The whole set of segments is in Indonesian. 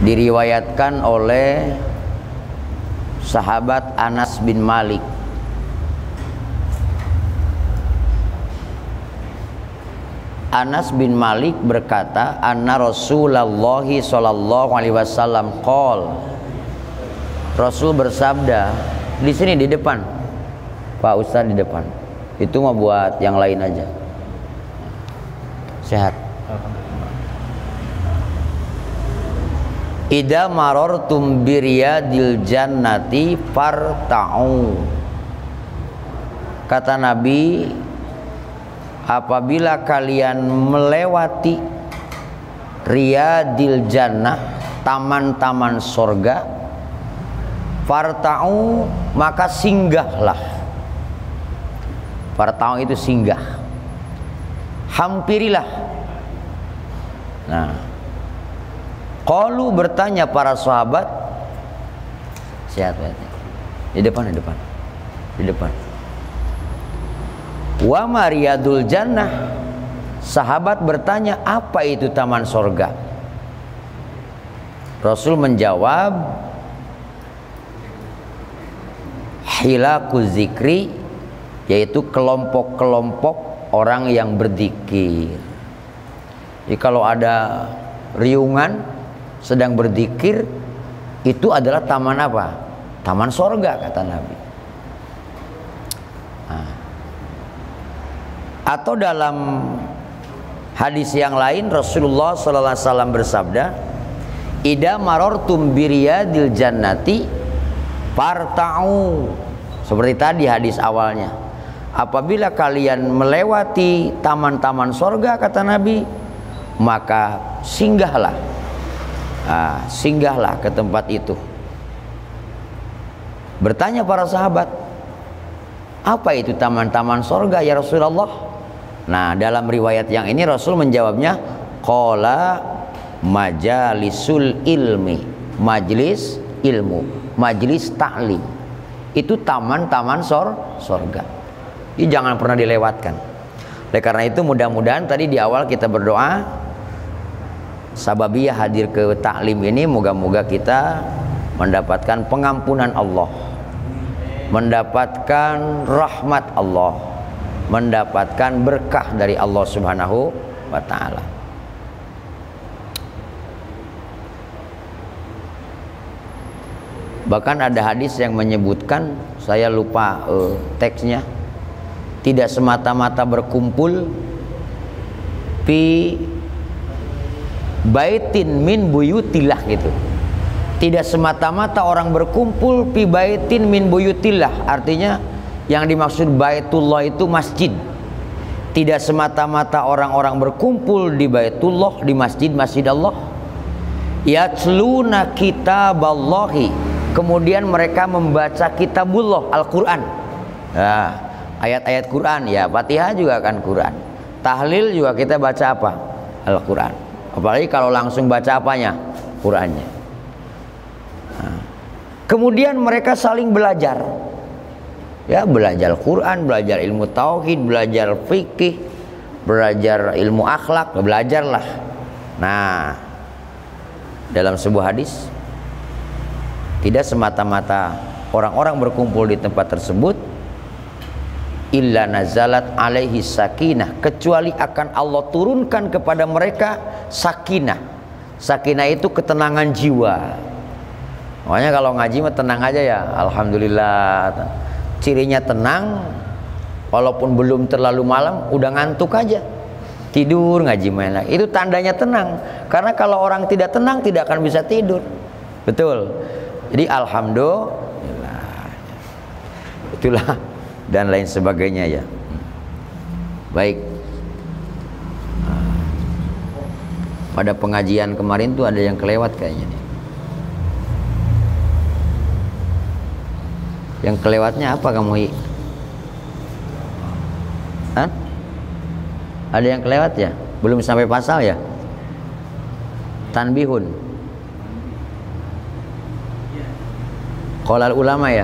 diriwayatkan oleh sahabat Anas bin Malik. Anas bin Malik berkata, anna Rasulullah sallallahu alaihi wasallam qol, Rasul bersabda. Di sini di depan, Pak Ustaz di depan. Itu mah buat yang lain aja. Sehat. Idza marartum biriyadil jannati farta'u. Kata Nabi, apabila kalian melewati riyadil jannah, taman-taman sorga, farta'u, maka singgahlah. Farta'u itu singgah, hampirilah. Nah, qalu, bertanya para sahabat, sehat berarti. Di depan. Wa mariyadul jannah. Sahabat bertanya, apa itu taman sorga? Rasul menjawab, hilaku zikri, yaitu kelompok-kelompok orang yang berzikir. Jadi kalau ada riungan sedang berzikir, itu adalah taman apa? Taman sorga, kata Nabi. Nah. Atau dalam hadis yang lain Rasulullah sallallahu alaihi wasallam bersabda, idza marartum biriyadil jannati farta'u. Seperti tadi hadis awalnya, apabila kalian melewati taman-taman sorga, kata Nabi, maka singgahlah. Singgahlah ke tempat itu. Bertanya para sahabat, apa itu taman-taman sorga ya Rasulullah? Nah, dalam riwayat yang ini Rasul menjawabnya, qala majalisul ilmi, majlis ilmu, majlis ta'lim. Itu taman-taman sorga. Ini jangan pernah dilewatkan. Oleh karena itu mudah-mudahan tadi di awal kita berdoa, sababiyah hadir ke taklim ini, moga-moga kita mendapatkan pengampunan Allah, mendapatkan rahmat Allah, mendapatkan berkah dari Allah Subhanahu wa ta'ala. Bahkan ada hadis yang menyebutkan, saya lupa teksnya, tidak semata-mata berkumpul fi baitin min buyutillah gitu. Tidak semata-mata orang berkumpul fi baitin min buyutillah, artinya yang dimaksud Baitullah itu masjid. Tidak semata-mata orang-orang berkumpul di Baitullah, di masjid-masjid Allah. Yatluna kitaballahi, kemudian mereka membaca kitabullah, Al-Quran. Nah, ayat-ayat Quran, ya Fatihah juga kan Quran. Tahlil juga kita baca apa? Al-Quran. Apalagi kalau langsung baca apanya? Qurannya. Nah, kemudian mereka saling belajar. Ya, belajar Quran, belajar ilmu tauhid, belajar fikih, belajar ilmu akhlak, belajarlah. Nah, dalam sebuah hadis, tidak semata-mata orang-orang berkumpul di tempat tersebut, illa nazalat alaihi sakinah, kecuali akan Allah turunkan kepada mereka sakinah. Sakinah itu ketenangan jiwa. Makanya kalau ngaji mah tenang aja ya, alhamdulillah. Cirinya tenang, walaupun belum terlalu malam, udah ngantuk aja, tidur ngaji main. Itu tandanya tenang. Karena kalau orang tidak tenang tidak akan bisa tidur. Betul. Jadi alhamdulillah. Itulah dan lain sebagainya ya. Baik. Pada pengajian kemarin tuh ada yang kelewat kayaknya nih. Yang kelewatnya apa kamu? Hah? Ada yang kelewat ya? Belum sampai pasal ya? Tanbihun. Qala ulama ya?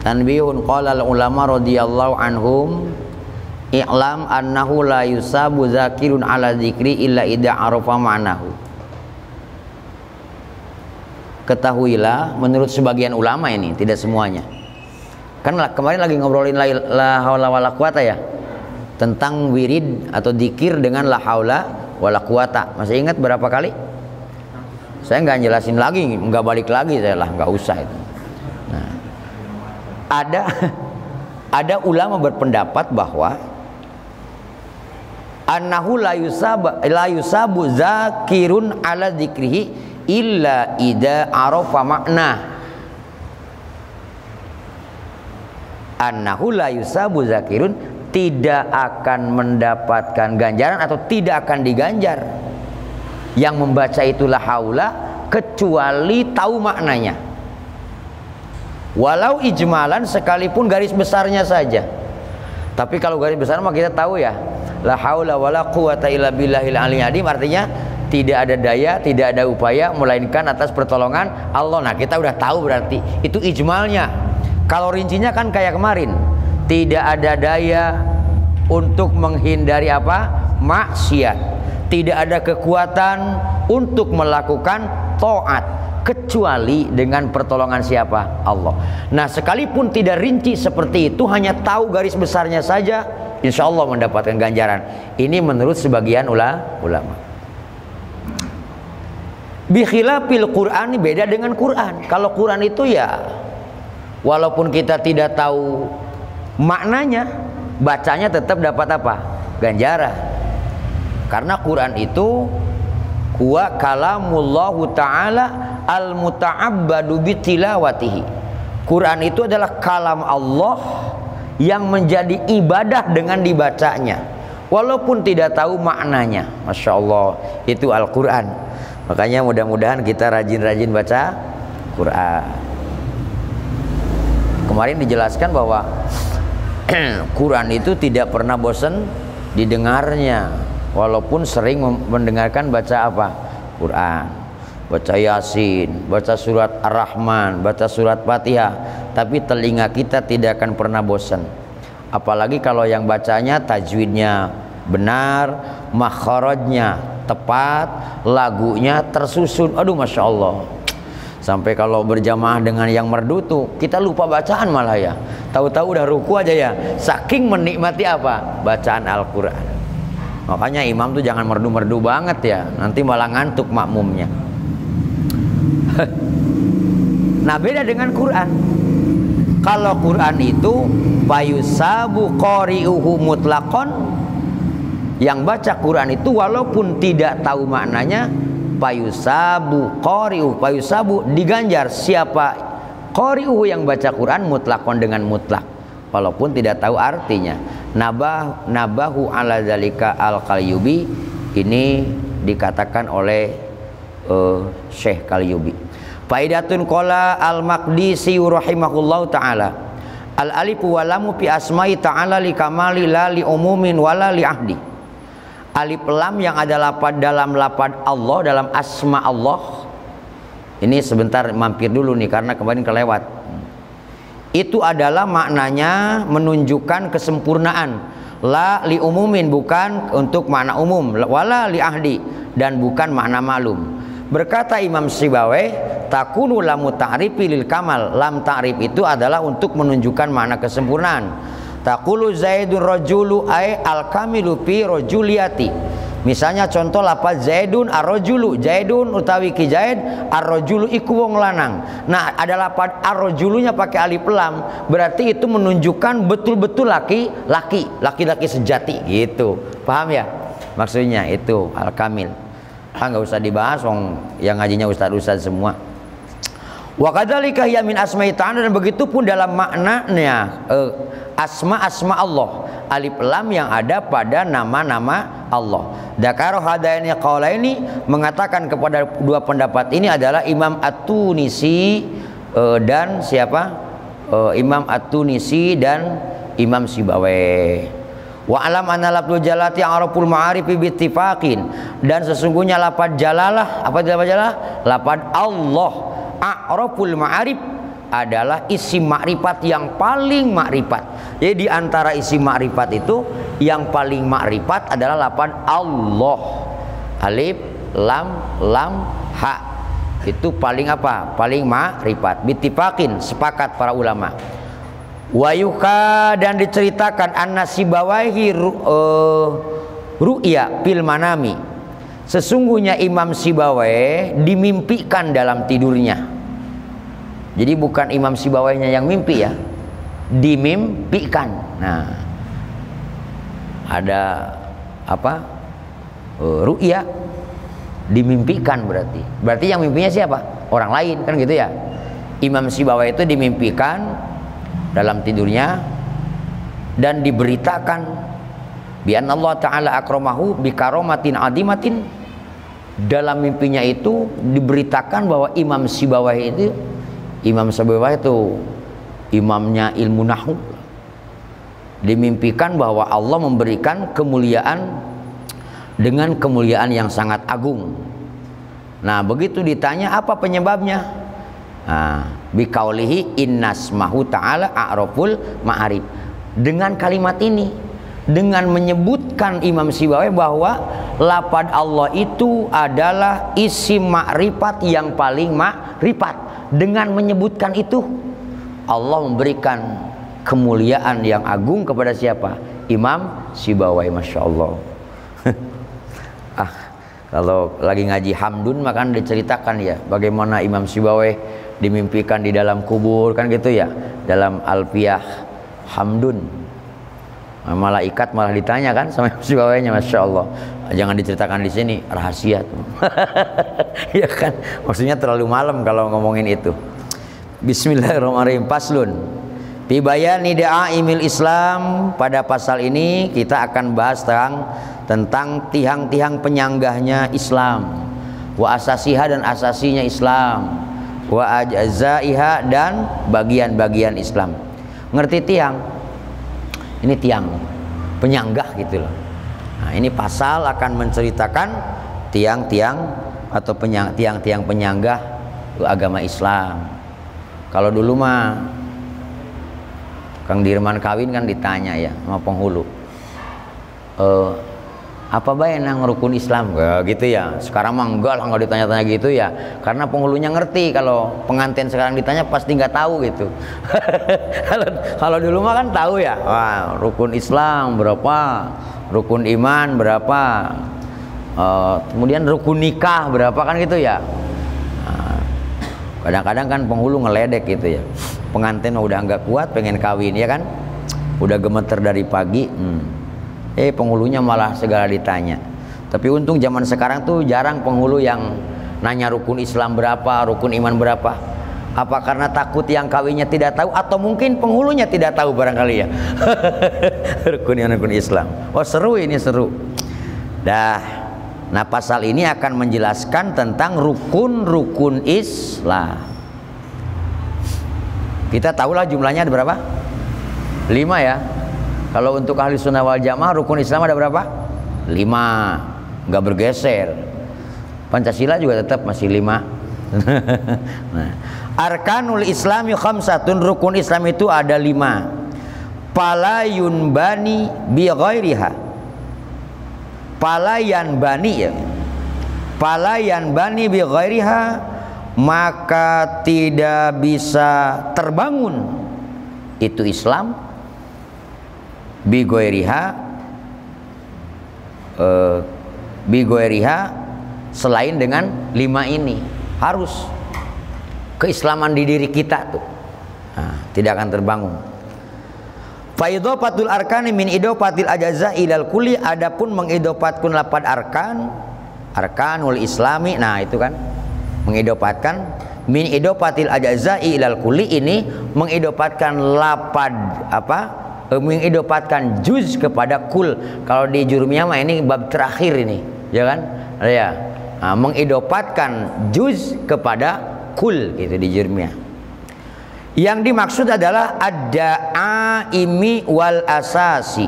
Tanbihun qala ulama radhiyallahu anhum, i'lam annahu la yusabu zakirun ala dzikri illa idza arafa ma'nahu. ketahuilah menurut sebagian ulama ini, tidak semuanya. Kan kemarin lagi ngobrolin la haula wala quwata ya, tentang wirid atau dzikir dengan la haula wala quwata. Masih ingat berapa kali? Saya nggak jelasin lagi, nggak balik lagi, saya lah nggak usah itu. Nah, ada ulama berpendapat bahwa annahu la yusabu zakirun ala dzikrihi illa ida arafa makna. Annahu la yusabu zakirun, tidak akan mendapatkan ganjaran atau tidak akan diganjar yang membaca itulah haula kecuali tahu maknanya, walau ijmalan, sekalipun garis besarnya saja. Tapi kalau garis besar mah kita tahu ya, la haula wala quwata illa billahil aliyyil azim, artinya tidak ada daya, tidak ada upaya melainkan atas pertolongan Allah. Nah, kita udah tahu berarti itu ijmalnya. Kalau rincinya kan kayak kemarin, tidak ada daya untuk menghindari apa? Maksiat. Tidak ada kekuatan untuk melakukan taat kecuali dengan pertolongan siapa? Allah. Nah, sekalipun tidak rinci seperti itu, hanya tahu garis besarnya saja, insya Allah mendapatkan ganjaran. Ini menurut sebagian ulama. Bikhilafil Qur'an, beda dengan Quran. Kalau Quran itu ya, walaupun kita tidak tahu maknanya, bacanya tetap dapat apa? Ganjaran. Karena Quran itu huwa kalamullahu ta'ala al-muta'abbadu bitilawatihi. Quran itu adalah kalam Allah yang menjadi ibadah dengan dibacanya, walaupun tidak tahu maknanya. Masya Allah, itu Al-Quran. Makanya mudah-mudahan kita rajin-rajin baca Quran. Kemarin dijelaskan bahwa Quran itu tidak pernah bosan didengarnya, walaupun sering mendengarkan baca apa? Quran, baca Yasin, baca surat Ar-Rahman, baca surat Fatihah, tapi telinga kita tidak akan pernah bosan. Apalagi kalau yang bacanya tajwidnya benar, makharajnya tepat, lagunya tersusun. Aduh, Masya Allah. Sampai kalau berjamaah dengan yang merdu tuh kita lupa bacaan malah ya. Tahu-tahu udah ruku aja ya, saking menikmati apa? Bacaan Al-Quran. Makanya imam tuh jangan merdu-merdu banget ya, nanti malah ngantuk makmumnya. Nah, beda dengan Quran. Kalau Quran itu fayusabu qari'uhu mutlaqan, yang baca Quran itu walaupun tidak tahu maknanya, fayusabu qari'uhu, fayusabu diganjar siapa qari'uhu yang baca Quran mutlaqan dengan mutlak, walaupun tidak tahu artinya. Nabahu ala zalika al-Qalyubi, ini dikatakan oleh Syekh Qalyubi. Faidatun qala al-Maqdisi rahimahullahu ta'ala, al-alifu walamu fi asma'i ta'ala li kamali la li umumin wala li ahdi. Alif lam yang ada lapad dalam lapad Allah, dalam asma Allah. Ini sebentar mampir dulu nih karena kemarin kelewat. Itu adalah maknanya menunjukkan kesempurnaan. La li umumin, bukan untuk makna umum, wala li ahdi, dan bukan makna malum. Berkata Imam Sibawayh, takunu lamu ta'rifi lil kamal. Lam ta'rif itu adalah untuk menunjukkan makna kesempurnaan. Taqulu Zaidun rajulu ay al-kamilu fi rajuliyati. Misalnya contoh lafaz Zaidun ar-rajulu, Zaidun utawi ki Zaid, ar-rajulu iku wong lanang. Nah, ada lafaz ar-rajulunya pakai alif lam, berarti itu menunjukkan betul-betul laki-laki sejati gitu. Paham ya? Maksudnya itu al-kamil. Nggak usah dibahas, wong yang ngajinya ustaz-ustaz semua. Wa kadzalika hiya min asma'i ta'ala, dan begitu pun dalam maknanya asma Allah, alif lam yang ada pada nama-nama Allah. Dzakara hadaini qaulaini, mengatakan kepada dua pendapat ini adalah Imam At-Tunisi dan siapa? Imam At-Tunisi dan Imam Sibawayh. Wa alam anna lafzul jalati araful ma'arif bi ittifaqin, dan sesungguhnya lafaz jalalah, apa lafaz jalalah? Lafaz Allah a'raful ma'arif adalah isim makrifat yang paling makrifat. Jadi di antara isim makrifat itu yang paling makrifat adalah lafaz Allah. Alif, lam, ha. Itu paling apa? Paling ma'rifat. Bittifaqin, sepakat para ulama. Wa yuka, dan diceritakan an-Sibawaihi ru'ya fil manami. Sesungguhnya Imam Sibawai dimimpikan dalam tidurnya. Jadi bukan Imam Sibawainya yang mimpi ya, dimimpikan. Nah, ada apa? Ru'ya, dimimpikan berarti. Berarti yang mimpinya siapa? Orang lain kan gitu ya. Imam Sibawai itu dimimpikan dalam tidurnya dan diberitakan bi anna Allah Ta'ala akramahu bi karomatin adimatin. Dalam mimpinya itu diberitakan bahwa Imam Sibawai itu imamnya ilmu nahwu. Dimimpikan bahwa Allah memberikan kemuliaan dengan kemuliaan yang sangat agung. Nah, begitu ditanya apa penyebabnya? Nah, biqaulihi innasmahu ta'ala a'raful ma'arif. Dengan kalimat ini, dengan menyebutkan Imam Sibawai bahwa lafaz Allah itu adalah isim ma'rifat yang paling ma'rifat. Dengan menyebutkan itu, Allah memberikan kemuliaan yang agung kepada siapa? Imam Sibawai, Masya Allah. Kalau lagi ngaji Hamdun maka diceritakan ya bagaimana Imam Sibawai dimimpikan di dalam kubur kan gitu ya, dalam Alfiyah Hamdun. Malaikat malah ditanya kan sama Imam Sibawainya, Masya Allah. Jangan diceritakan di sini, rahasia tuh. Ya kan, maksudnya terlalu malam kalau ngomongin itu. Bismillahirrahmanirrahim. Paslun fi bayani da'aimil Islam. Pada pasal ini kita akan bahas tentang tiang-tiang penyanggahnya Islam, wa asasiha, dan asasinya Islam, wa ajzaiha, dan bagian-bagian Islam. Ngerti tiang? Ini tiang penyanggah gitu loh. Nah, ini pasal akan menceritakan tiang-tiang atau tiang-tiang penyanggah agama Islam. Kalau dulu mah Kang Dirman kawin kan ditanya ya sama penghulu, apa bae nang rukun Islam gitu ya. Sekarang mah enggak lah, nggak ditanya-tanya gitu ya, karena penghulunya ngerti. Kalau pengantin sekarang ditanya pasti nggak tahu gitu. Kalau dulu mah kan tahu ya, wah, rukun Islam berapa, rukun iman berapa, kemudian rukun nikah berapa kan gitu ya. Kadang-kadang kan penghulu ngeledek gitu ya, pengantin udah nggak kuat pengen kawin ya kan, udah gemeter dari pagi, penghulunya malah segala ditanya. Tapi untung zaman sekarang tuh jarang penghulu yang nanya rukun Islam berapa, rukun iman berapa. Apa karena takut yang kawinnya tidak tahu, atau mungkin penghulunya tidak tahu barangkali ya. Rukun iman, rukun Islam. Oh seru, ini seru. Nah, pasal ini akan menjelaskan tentang rukun-rukun Islam. Kita tahulah jumlahnya ada berapa? 5 ya. Kalau untuk ahli sunnah wal jamaah rukun Islam ada berapa? 5, nggak bergeser. Pancasila juga tetap masih 5. Nah, arkanul Islami khamsatun, rukun Islam itu ada 5. Palayun bani bi ghairiha. Palayan bani ya. Palayan bani bi ghairiha, maka tidak bisa terbangun itu Islam bi ghairiha selain dengan 5 ini. Harus keislaman di diri kita tuh, nah, tidak akan terbangun. Fa idhofatul arkani min idhofatil ajza ilal kulli, adapun mengidhofatkan lapad arkanul islami, nah itu kan mengidhofatkan min idhofatil ajza ilal kulli, ini mengidhofatkan lapad apa, mengidhofatkan juz kepada kul. Kalau di jurumiyah mah ini bab terakhir ini ya kan ya. Nah, mengidhofatkan juz kepada kul gitu di jurumiyah. Yang dimaksud adalah ad-da'aimi wal asasi,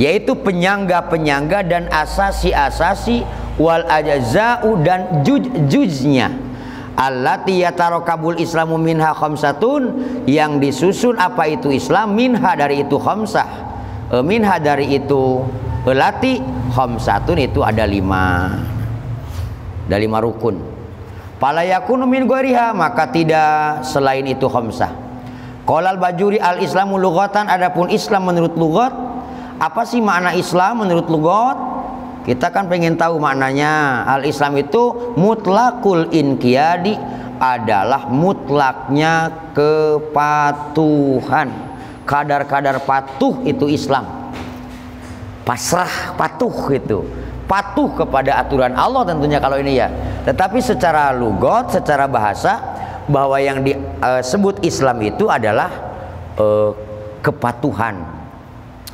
yaitu penyangga-penyangga dan asasi-asasi, wal ajza'u, dan juz-juznya. Allati yatarakabul islamu minha khamsatun, yang disusun apa itu Islam, minha dari itu khamsah, minha dari itu lati khamsatun, itu ada 5. Ada 5 rukun. Fala yakunu min ghairiha, maka tidak selain itu khamsah. Qala al-Bajuri al-Islamu lughatan, adapun Islam menurut lughat, apa sih makna Islam menurut lughat? Kita kan pengen tahu maknanya. Al-Islam itu mutlaqul inqiyadi, adalah mutlaknya kepatuhan. Kadar-kadar patuh itu Islam. Pasrah, patuh itu. Patuh kepada aturan Allah tentunya kalau ini ya. Tetapi secara lughat, secara bahasa, bahwa yang disebut Islam itu adalah kepatuhan.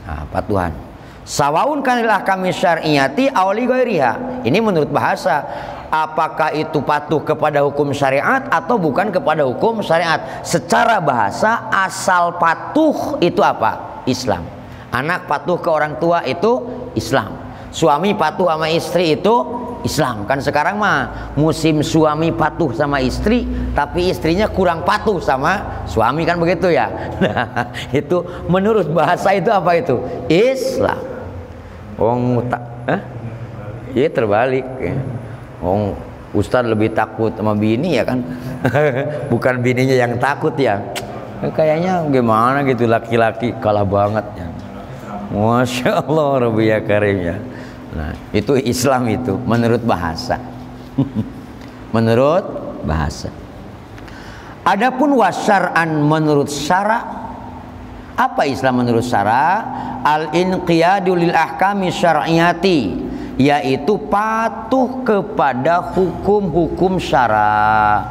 Nah, patuhan. Sawaun kanil ahkami syar'iyati aw li ghairiha. Ini menurut bahasa, apakah itu patuh kepada hukum syariat atau bukan kepada hukum syariat. Secara bahasa, asal patuh itu apa? Islam. Anak patuh ke orang tua itu Islam. Suami patuh sama istri itu Islam. Kan sekarang mah musim suami patuh sama istri, tapi istrinya kurang patuh sama suami, kan begitu ya. Nah, itu menurut bahasa itu apa itu? Islam. Ya terbalik ya. Ustadz lebih takut sama bini ya kan. Bukan bininya yang takut ya. Kayaknya gimana gitu, laki-laki kalah banget ya. Masya Allah Rabbi ya Karim ya. Nah, itu Islam itu menurut bahasa. Menurut bahasa. Adapun wasyar'an menurut syara', apa Islam menurut syara'? Al-inqiyadu lil ahkami syar'iyati, yaitu patuh kepada hukum-hukum syara'.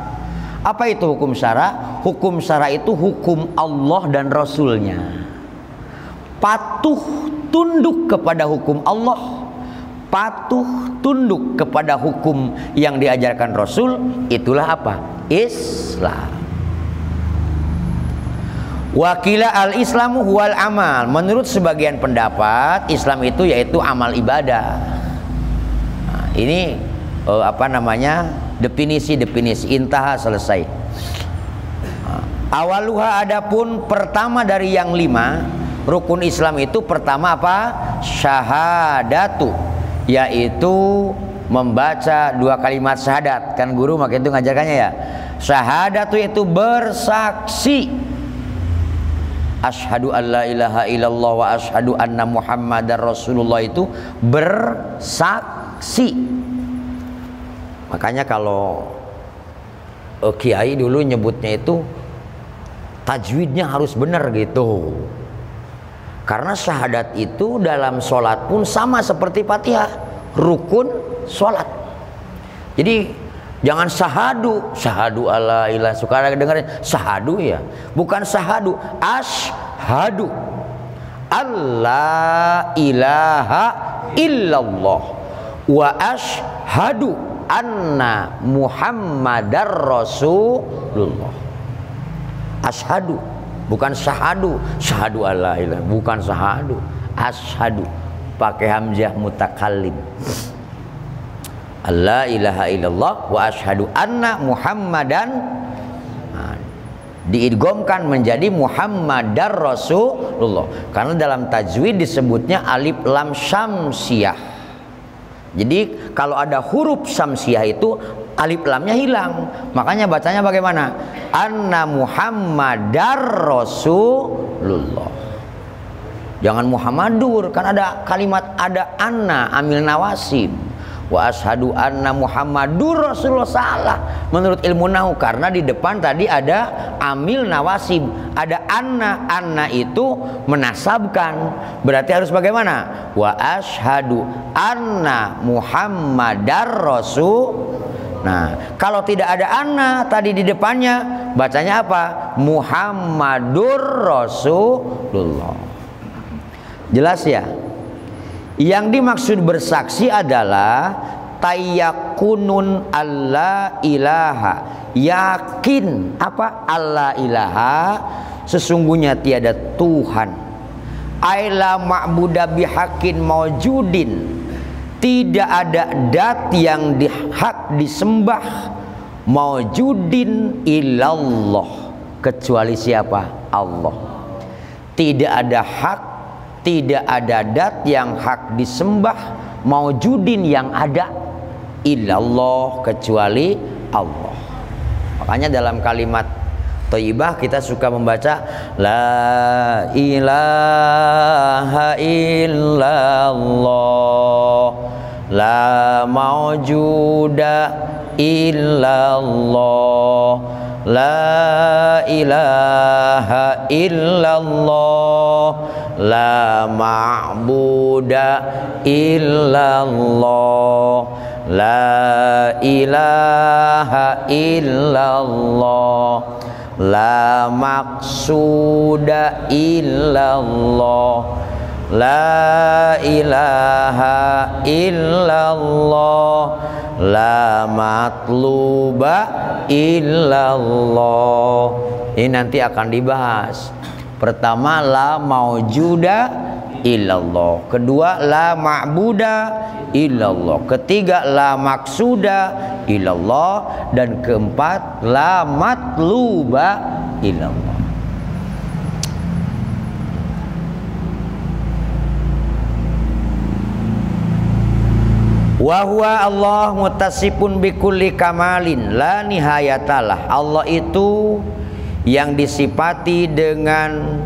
Apa itu hukum syara'? Hukum syara' itu hukum Allah dan Rasulnya. Patuh tunduk kepada hukum Allah, patuh tunduk kepada hukum yang diajarkan Rasul, itulah apa? Islam. Wakila al-Islamu huwal amal. Menurut sebagian pendapat, Islam itu yaitu amal ibadah. Nah, ini definisi intaha, selesai. Awaluha, adapun pertama dari yang 5 rukun Islam itu, pertama apa? Syahadatu, yaitu membaca 2 kalimat syahadat. Kan guru maka itu ngajarkannya ya. Syahadatu itu bersaksi. Asyhadu an la ilaha illallah wa asyhadu anna Muhammadar Rasulullah, itu bersaksi. Makanya kalau kiai dulu nyebutnya itu tajwidnya harus benar gitu. Karena syahadat itu dalam sholat pun sama seperti Fatihah, rukun sholat. Jadi jangan syahadu alla ilaha, suka dengerin syahadu ya, bukan syahadu, asyhadu alla ilaha illallah wa asyhadu anna Muhammadar Rasulullah. Asyhadu, bukan syahadu. Syahadu alla ilaha, bukan syahadu. Asyhadu pakai hamzah mutakallim. La ilaha illallah wa asyhadu anna Muhammadan, diidghamkan menjadi Muhammadar Rasulullah. Karena dalam tajwid disebutnya alif lam syamsiyah. Jadi kalau ada huruf syamsiyah itu alif lamnya hilang. Makanya bacanya bagaimana? Anna Muhammadar Rasulullah. Jangan Muhammadur, kan ada kalimat, ada anna amil nawasib. Wa asyhadu anna Muhammadur Rasulullah, salah menurut ilmu nahwu, karena di depan tadi ada amil nawasib, ada anna itu menasabkan, berarti harus bagaimana? Wa asyhadu anna Muhammadar Rasul. Nah, kalau tidak ada anna tadi di depannya, bacanya apa? Muhammadur Rasulullah. Jelas ya? Yang dimaksud bersaksi adalah tayyakunun alla ilaha, yakin apa? Alla ilaha, sesungguhnya tiada Tuhan, aila ma'buda bihaqqin maujudin, tidak ada dat yang hak disembah, maujudin illallah, kecuali siapa? Allah. Tidak ada hak, tidak ada dat yang hak disembah, maujudin yang ada, illallah, kecuali Allah. Makanya dalam kalimat thayyibah kita suka membaca la ilaha illallah, la maujuda illallah, la ilaha illallah, la ma'buda illallah, la ilaha illallah, la maqsuda illallah, la ilaha illallah, la matluba illallah. Ini nanti akan dibahas. Pertama, la maujuda illallah. Kedua, la ma'buda illallah. Ketiga, la maksuda illallah. Dan keempat, la matluba illallah. Wa huwa Allah muttasifun bikulli kamalin la nihayatalah. Allah itu yang disifati dengan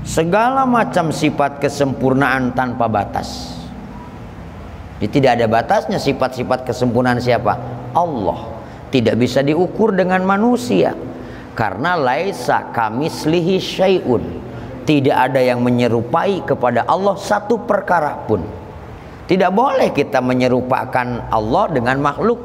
segala macam sifat kesempurnaan tanpa batas. Jadi tidak ada batasnya sifat-sifat kesempurnaan siapa? Allah. Tidak bisa diukur dengan manusia. Karena laisa kamislihi syai'un. Tidak ada yang menyerupai kepada Allah satu perkara pun. Tidak boleh kita menyerupakan Allah dengan makhluk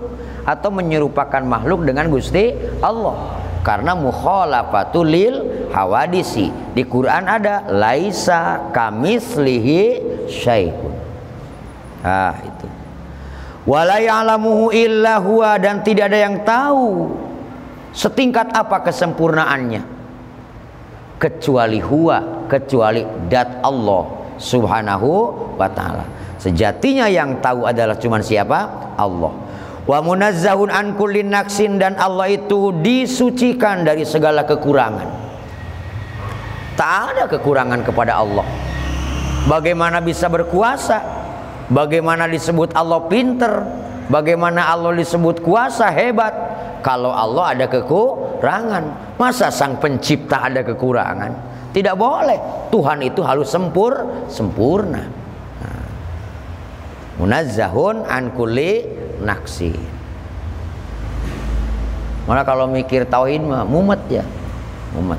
atau menyerupakan makhluk dengan Gusti Allah. Karena mukhalafatul lil hawadisi. Di Quran ada laisa kamislihi syai'un. Itu. Wala ya'lamuhu illa huwa, dan tidak ada yang tahu setingkat apa kesempurnaannya kecuali huwa, kecuali dat Allah subhanahu wa ta'ala. Sejatinya yang tahu adalah cuman siapa? Allah. Wa munazzahun an kullin naqsin, dan Allah itu disucikan dari segala kekurangan. Tak ada kekurangan kepada Allah. Bagaimana bisa berkuasa? Bagaimana disebut Allah pinter? Bagaimana Allah disebut kuasa hebat? Kalau Allah ada kekurangan, masa sang pencipta ada kekurangan? Tidak boleh. Tuhan itu harus sempurna. Munazzahun an kulli naqsi. Malah kalau mikir tauhid mah mumet ya. Mumet.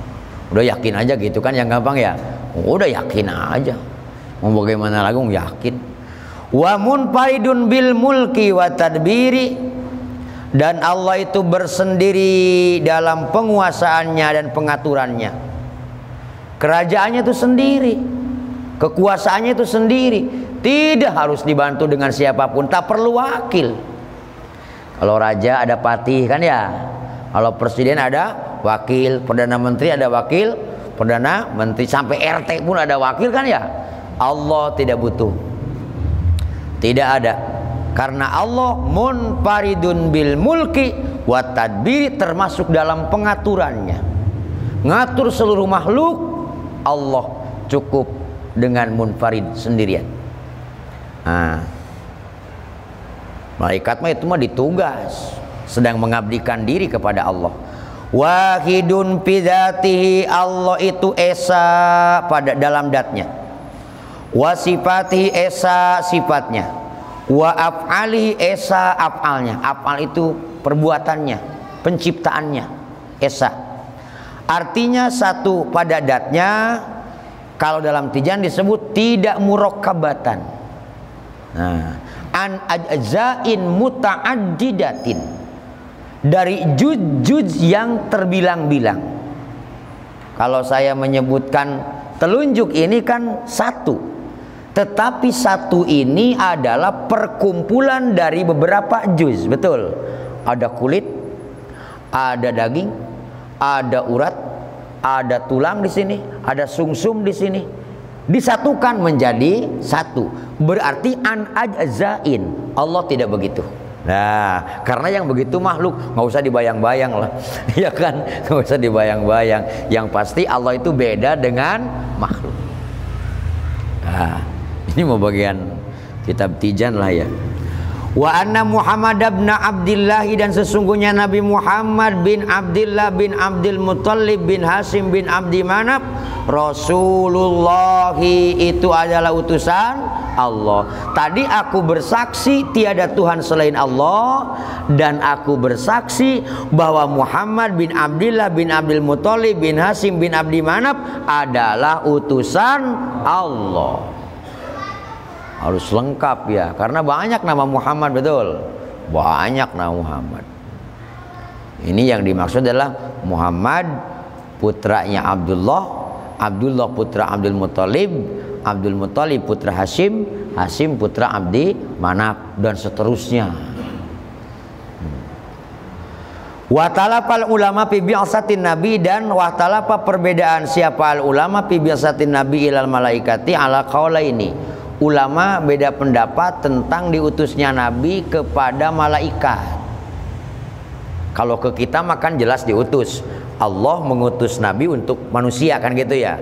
Udah yakin aja gitu kan, yang gampang ya. Udah yakin aja. Mau bagaimana lagi, mau yakin. Wa munfaridun bil mulki wa tadbiri, dan Allah itu bersendiri dalam penguasaannya dan pengaturannya. Kerajaannya itu sendiri. Kekuasaannya itu sendiri. Tidak harus dibantu dengan siapapun, tak perlu wakil. Kalau raja ada patih kan ya. Kalau presiden ada wakil, perdana menteri ada wakil, perdana menteri, sampai RT pun ada wakil kan ya. Allah tidak butuh. Tidak ada. Karena Allah munfaridun bil mulki wa tadbiri, termasuk dalam pengaturannya. Ngatur seluruh makhluk, Allah cukup dengan munfarid sendirian. Malaikat mah itu mah ditugas, sedang mengabdikan diri kepada Allah. Wahidun bidatihi, Allah itu esa pada dalam datnya. Wa sifatihi, esa sifatnya. Wa af'alihi, esa af'alnya. Af'al itu perbuatannya, penciptaannya, esa. Artinya satu pada datnya. Kalau dalam tijan disebut tidak murakkabatan. An ajzain muta'addidatin, dari juz-juz yang terbilang-bilang. Kalau saya menyebutkan telunjuk ini kan satu, tetapi satu ini adalah perkumpulan dari beberapa juz. Betul, ada kulit, ada daging, ada urat, ada tulang di sini, ada sumsum di sini, disatukan menjadi satu. Berarti an ajzain. Allah tidak begitu. Nah, karena yang begitu makhluk, nggak usah dibayang-bayang lah, ya kan? Nggak usah dibayang-bayang. Yang pasti Allah itu beda dengan makhluk. Nah, ini mau bagian kitab tijan lah ya. Wa anna Muhammad bin Abdullah, dan sesungguhnya Nabi Muhammad bin Abdullah bin Abdul Muttalib bin Hashim bin Abdi Manaf Rasulullah, itu adalah utusan Allah. Tadi aku bersaksi tiada Tuhan selain Allah, dan aku bersaksi bahwa Muhammad bin Abdullah bin Abdul Muttalib bin Hashim bin Abdi Manaf adalah utusan Allah. Harus lengkap ya, karena banyak nama Muhammad, betul, banyak nama Muhammad. Ini yang dimaksud adalah Muhammad putranya Abdullah, Abdullah putra Abdul Muttalib, Abdul Muttalib putra Hashim, Hashim putra Abdi Manaf, dan seterusnya. Watalapal ulama fi bi'asatin nabi, dan watalapa perbedaan siapa al ulama fi bi'asatin nabi ilal malaikati ala qaulaini. Ulama beda pendapat tentang diutusnya Nabi kepada malaikat. Kalau ke kita makan jelas diutus, Allah mengutus Nabi untuk manusia, kan gitu ya.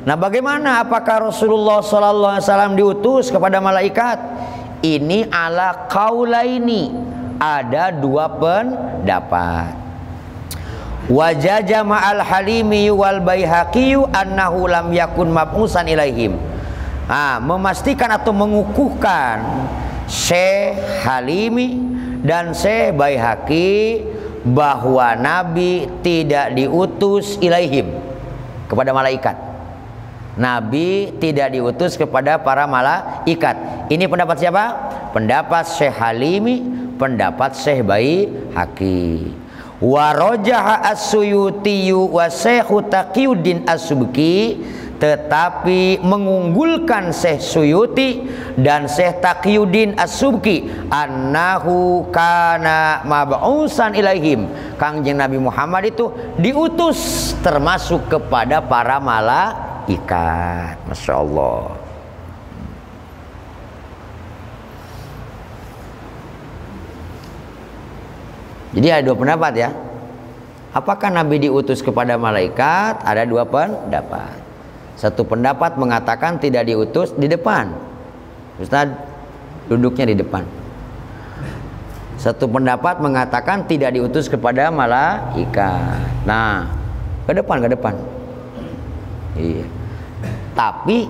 Nah, bagaimana apakah Rasulullah SAW diutus kepada malaikat? Ini ala qaulaini, ada dua pendapat. Wajaja ma'al halimi wal baihaqi annahu lam yakun mab'usan ilaihim. Memastikan atau mengukuhkan Syekh Halimi dan Syekh Baihaqi bahwa Nabi tidak diutus ilaihim, kepada malaikat. Nabi tidak diutus kepada para malaikat. Ini pendapat siapa? Pendapat Syekh Halimi, pendapat Syekh Baihaqi. Wa rajaha as-Suyuti wa Syekh Taqiyuddin as-Subki, tetapi mengunggulkan Syekh Suyuti dan Syekh Taqiyuddin as-Subki annahu kana mab'usan ilaihim, Kangjeng Nabi Muhammad itu diutus termasuk kepada para malaikat. Masya Allah. Jadi ada dua pendapat ya. Apakah Nabi diutus kepada malaikat? Ada dua pendapat. Satu pendapat mengatakan tidak diutus, di depan. Ustaz duduknya di depan. Satu pendapat mengatakan tidak diutus kepada malaikat. Nah, ke depan, ke depan. Iya. Tapi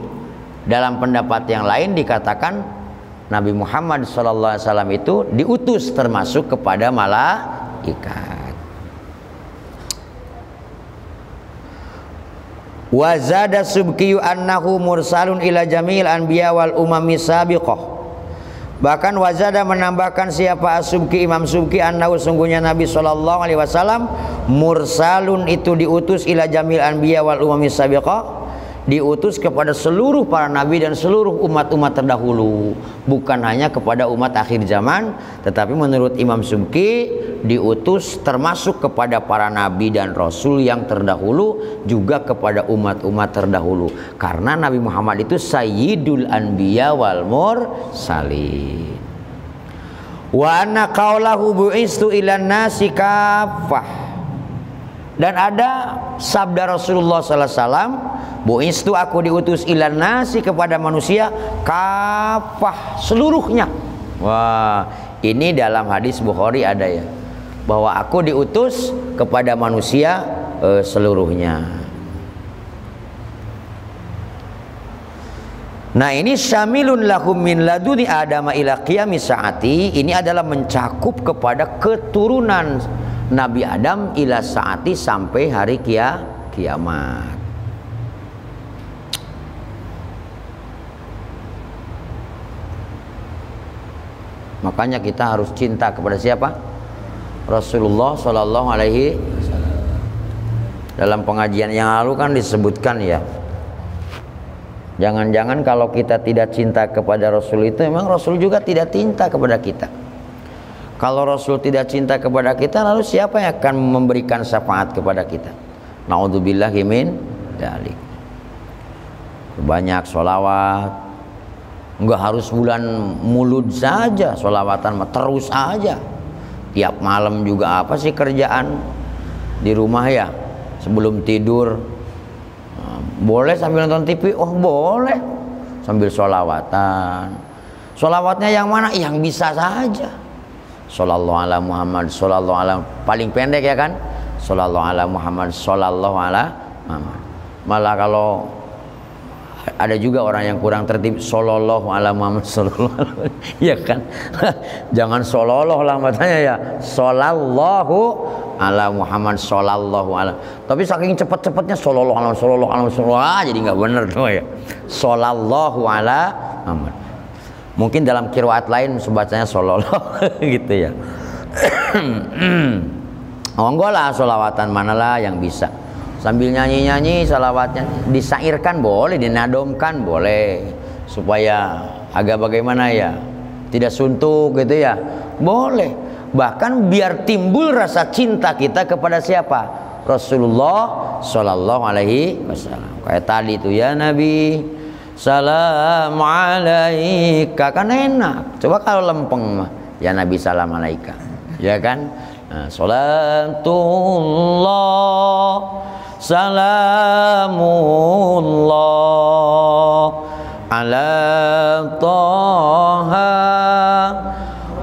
dalam pendapat yang lain dikatakan Nabi Muhammad SAW itu diutus termasuk kepada malaikat. Wa zada subkiyu annahu mursalun ila jamil anbiya wal umami sabiqah. Bahkan wazada menambahkan siapa as-Subki, Imam Subki, annahu sungguhnya Nabi SAW mursalun itu diutus ila jamil anbiya wal umami sabiqah, diutus kepada seluruh para nabi dan seluruh umat-umat terdahulu, bukan hanya kepada umat akhir zaman, tetapi menurut Imam Subki diutus termasuk kepada para nabi dan rasul yang terdahulu, juga kepada umat-umat terdahulu, karena Nabi Muhammad itu sayyidul anbiya wal mursalin. Wa anna qaulahu bu'istu ilan nasi kaffah. Dan ada sabda Rasulullah SAW, bu'istu aku diutus ilan nasi kepada manusia kafah, seluruhnya. Wah, ini dalam hadis Bukhari ada ya, bahwa aku diutus kepada manusia seluruhnya. Nah, ini syamilun lahum min laduni adama ila qiyamis saati, ini adalah mencakup kepada keturunan Nabi Adam ila saati sampai hari kiamat. Makanya kita harus cinta kepada siapa? Rasulullah Shallallahu Alaihi Wasallam. Dalam pengajian yang lalu kan disebutkan ya, jangan-jangan kalau kita tidak cinta kepada Rasul itu, memang Rasul juga tidak cinta kepada kita. Kalau Rasul tidak cinta kepada kita, lalu siapa yang akan memberikan syafaat kepada kita? Na'udzubillahi min dzalik. Banyak sholawat, enggak harus bulan mulud saja, sholawatan terus aja. Tiap malam juga apa sih kerjaan di rumah ya? Sebelum tidur boleh sambil nonton TV, oh boleh sambil sholawatan. Sholawatnya yang mana? Yang bisa saja. Shollallahu ala Muhammad, shollallahu ala, paling pendek ya kan? Shollallahu ala Muhammad, shollallahu ala Muhammad. Malah kalau ada juga orang yang kurang tertib, shollallahu ala Muhammad, shollallahu ala, ya kan? Jangan shollallahu lah matanya ya, shollallahu ala Muhammad, shollallahu ala. Tapi saking cepet-cepetnya shollallahu ala, shollallahu ala, shollallahu, jadi nggak bener tuh ya. Shollallahu ala Muhammad. Mungkin dalam qiraat lain sebacanya shollallahu gitu ya. Monggo lah sholawatan manalah yang bisa. Sambil nyanyi-nyanyi salawatnya, disairkan boleh, dinadomkan boleh, supaya agak bagaimana ya, tidak suntuk gitu ya, boleh. Bahkan biar timbul rasa cinta kita kepada siapa? Rasulullah Shallallahu Alaihi Wasallam. Kayak tadi tuh, ya Nabi, salam alaika, kan enak. Coba kalau lempeng mah, ya Nabi salam alaika, ya kan? Nah, salatullah salamullah ala Taha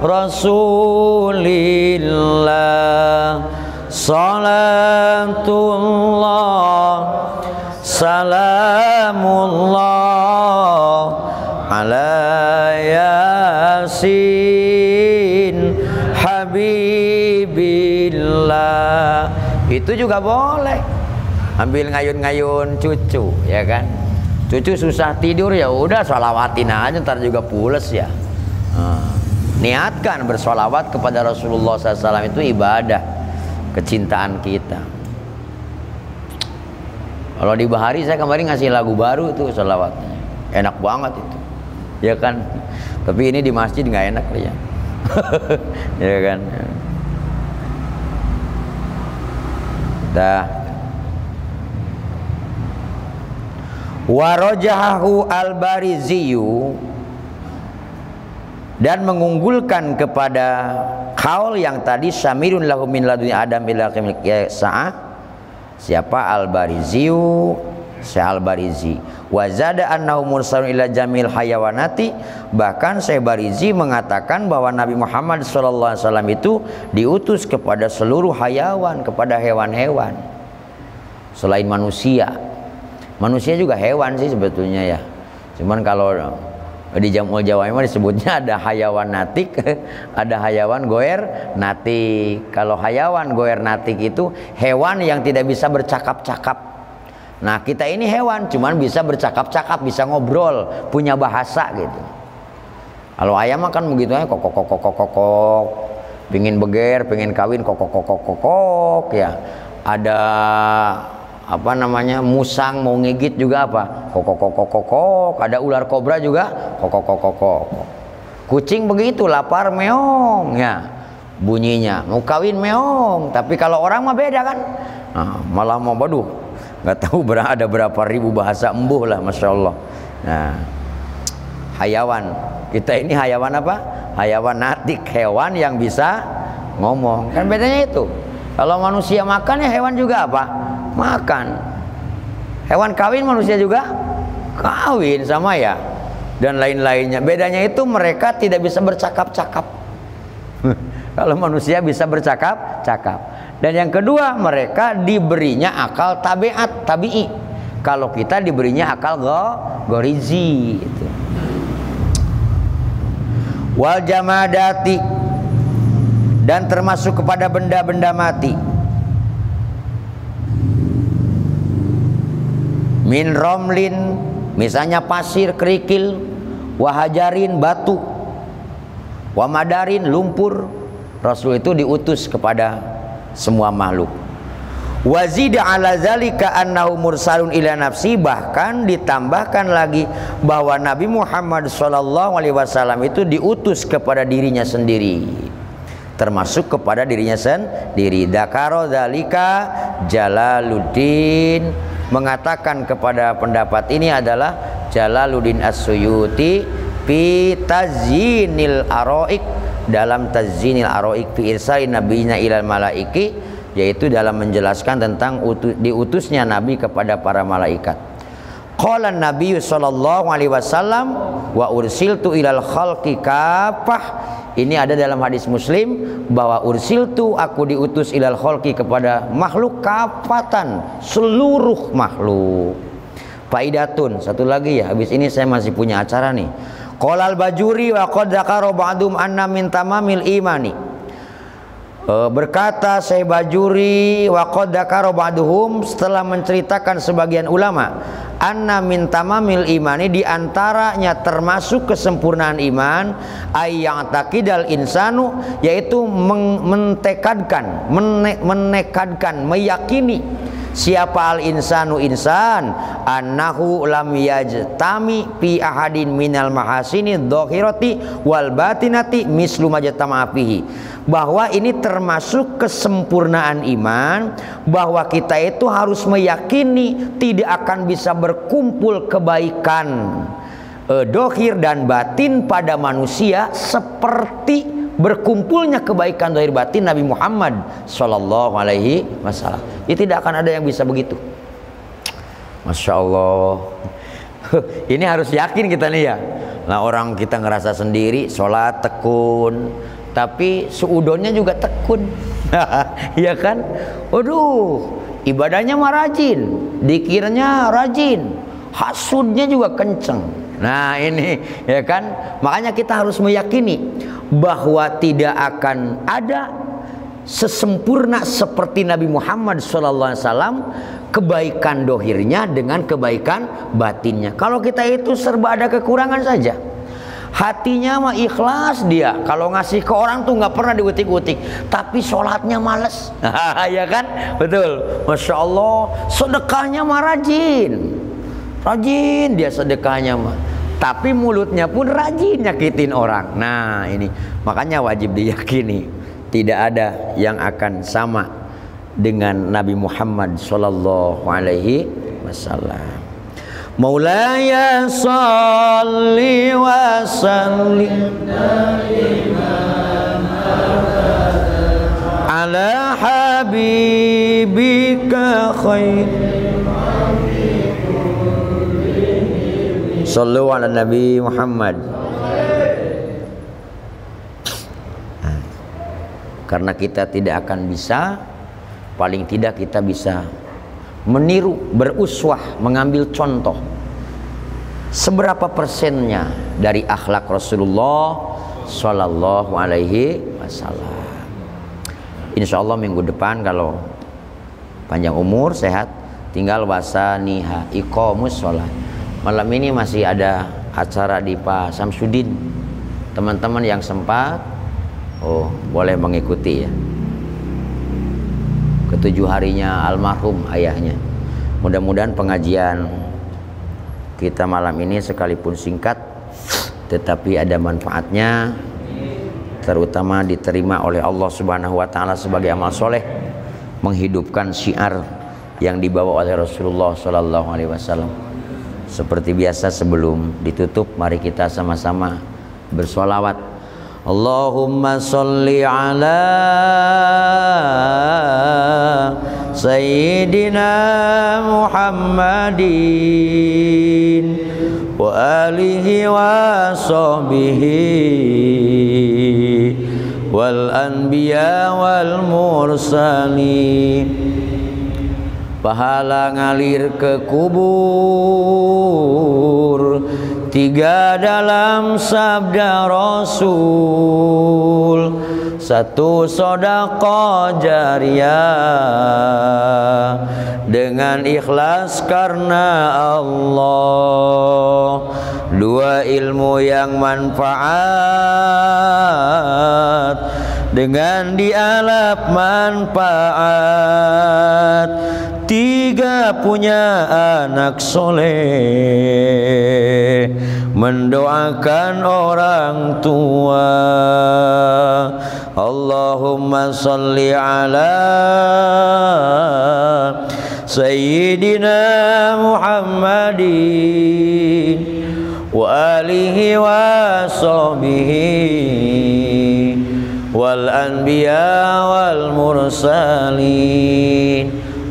Rasulillah, salatullah salamullah ala Yasin Habibillah. Itu juga boleh. Ambil ngayun-ngayun cucu, ya kan? Cucu susah tidur, ya udah sholawatin aja, ntar juga pules ya. Niatkan bersolawat kepada Rasulullah SAW, itu ibadah kecintaan kita. Kalau di Bahari saya kemarin ngasih lagu baru tuh sholawatnya, enak banget itu, ya kan? Tapi ini di masjid nggak enak ya, ya kan? Dah. Warajahu al-Bariziyu, dan mengunggulkan kepada kaul yang tadi, syamirun lahu min laduni adam ila qiyamil sa'ah. Siapa? Al-Bariziyu, Syekh Al-Barizi. Wa zada annahu mursalun ila jamil hayawanati, bahkan Syekh Barizi mengatakan bahwa Nabi Muhammad SAW itu diutus kepada seluruh hayawan, kepada hewan-hewan selain manusia. Manusia juga hewan sih sebetulnya ya. Cuman kalau di Jamul Jawa memang disebutnya ada hayawan natik, ada hayawan goer natik. Kalau hayawan goer natik itu hewan yang tidak bisa bercakap-cakap. Nah, kita ini hewan, cuman bisa bercakap-cakap, bisa ngobrol, punya bahasa gitu. Kalau ayam kan begitu aja, kok pingin beger, pingin kawin, kok ya. Ada apa namanya, musang mau ngigit juga apa, kok. Ada ular kobra juga kok. Kucing begitu, lapar meong ya bunyinya, mau kawin meong. Tapi kalau orang mah beda kan, nah, malah mau baduh, nggak tahu ada berapa ribu bahasa embuh lah, masya Allah. Nah, hayawan kita ini hayawan apa? Hayawan natik, hewan yang bisa ngomong. Kan bedanya itu. Kalau manusia makan, ya hewan juga apa? Makan. Hewan kawin, manusia juga kawin, sama ya, dan lain-lainnya. Bedanya itu mereka tidak bisa bercakap-cakap. Kalau manusia bisa bercakap-cakap. Dan yang kedua, mereka diberinya akal tabiat, tabi'i. Kalau kita diberinya akal gorizi itu. Wal jamadati, dan termasuk kepada benda-benda mati. Min romlin, misalnya pasir, kerikil, wahajarin, batu, wamadarin, lumpur. Rasul itu diutus kepada semua makhluk. Wazida ala zalika annahu mursalun ila nafsi, bahkan ditambahkan lagi bahwa Nabi Muhammad SAW itu diutus kepada dirinya sendiri, termasuk kepada dirinya sendiri. Dakaro zalika Jalaluddin, mengatakan kepada pendapat ini adalah Jalaluddin As-Suyuti fi tazyinil aroik, dalam tazyinil aroik fi irsalin nabiyina ilal malaiki, yaitu dalam menjelaskan tentang diutusnya Nabi kepada para malaikat. Qala Nabi sallallahu alaihi wasallam wa ursiltu ilal khalqi kafah. Ini ada dalam hadis Muslim bahwa ursiltu, aku diutus ilal khalqi, kepada makhluk kafatan, seluruh makhluk. Faidatun, satu lagi ya, habis ini saya masih punya acara nih. Qala al-Bajuri wa qad dzakara ba'dhum anna min tamamil imani. Berkata Syekh Bajuri wa qad dzakara ba'dhum, setelah menceritakan sebagian ulama, anna min tamamil imani, di antaranya termasuk kesempurnaan iman, ayyang taqidal insanu, yaitu mentekadkan, meyakini siapa al insanu insan, annahu lam yajtami fi ahadin minal mahasini dhahirati wal batinati mislu majtama fihi, bahwa ini termasuk kesempurnaan iman, bahwa kita itu harus meyakini tidak akan bisa berkumpul kebaikan dohir dan batin pada manusia seperti berkumpulnya kebaikan dohir batin Nabi Muhammad Sallallahu Alaihi Wasallam. Ya, tidak akan ada yang bisa begitu. Masya Allah. Ini harus yakin kita nih ya. Nah, orang kita ngerasa sendiri sholat tekun, tapi suudonnya juga tekun. Iya kan? Waduh, ibadahnya mah rajin, dikirnya rajin, hasudnya juga kenceng. Nah ini ya kan, makanya kita harus meyakini bahwa tidak akan ada sesempurna seperti Nabi Muhammad SAW kebaikan dohirnya dengan kebaikan batinnya. Kalau kita itu serba ada kekurangan saja, hatinya mah ikhlas dia, kalau ngasih ke orang tuh nggak pernah diutik-utik, tapi sholatnya males. Ya kan, betul, Masya Allah. Sedekahnya mah rajin dia sedekahnya mah, tapi mulutnya pun rajin nyakitin orang. Nah ini makanya wajib diyakini tidak ada yang akan sama dengan Nabi Muhammad Sallallahu Alaihi Wasallam. Maulaya salli wa sallim ala habibika khair. Sallu ala Nabi Muhammad. Karena kita tidak akan bisa, paling tidak kita bisa meniru, beruswah, mengambil contoh seberapa persennya dari akhlak Rasulullah Sallallahu Alaihi Wasallam. Insya Allah minggu depan kalau panjang umur, sehat, tinggal wasaniha iqamus sholat. Malam ini masih ada acara di Pak Samsudin. Teman-teman yang sempat, boleh mengikuti ya. Ketujuh harinya almarhum ayahnya. Mudah-mudahan pengajian kita malam ini sekalipun singkat, tetapi ada manfaatnya, terutama diterima oleh Allah Subhanahu wa Ta'ala sebagai amal soleh, menghidupkan syiar yang dibawa oleh Rasulullah Sallallahu Alaihi Wasallam. Seperti biasa sebelum ditutup, mari kita sama-sama bersolawat. Allahumma sholli ala Sayyidina Muhammadin wa alihi wa sahbihi wal anbiya wal mursalin. Pahala ngalir ke kubur, tiga dalam sabda Rasul, satu sedekah jariyah dengan ikhlas karena Allah, dua ilmu yang manfaat dengan dialap manfaat, tiga punya anak soleh, mendoakan orang tua. Allahumma salli ala Sayyidina Muhammadin wa alihi wa sahbihi wal anbiya wal mursalin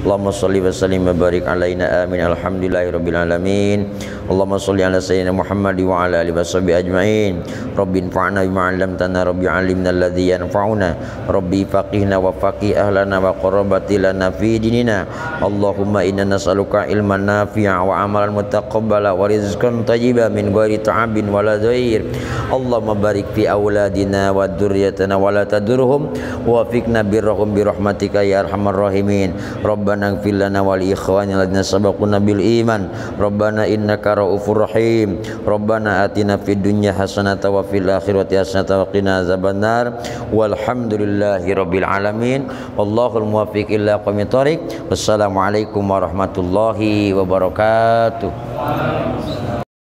Allahumma shalli wa sallim wa barik alaina amin alhamdulillahirabbil alamin. Allahumma shalli ala sayyidina Muhammad wa ala alihi washabihi ajmain. Rabbi anfa'na bima 'allamtana, rabbi 'allimna alladhi yanfa'una, rabbi faqihna wa faqih ahlana wa qarabati lana fi dinina. Allahumma inna nas'aluka ilman nafi'a wa amalan mutaqabbala wa rizqan tayyiban min ghairi ta'abin wala dhair. Allahumma barik fi auladina wa dzurriyyatina wa la tadurhum wa fiqna birrahum bi rahmatika ya arhamar rahimin. Rabbana ighfir lana wa li ikhwanina alladhina sabaquna bil iman. Rabbana innaka raufur rahim. Rabbana atina fid dunya hasanatan wa fil akhirati hasanatan wa qina azabannar. Walhamdulillahi rabbil alamin. Wallahul muwaffiq ila aqwamit thoriq. Wassalamualaikum warahmatullahi wabarakatuh.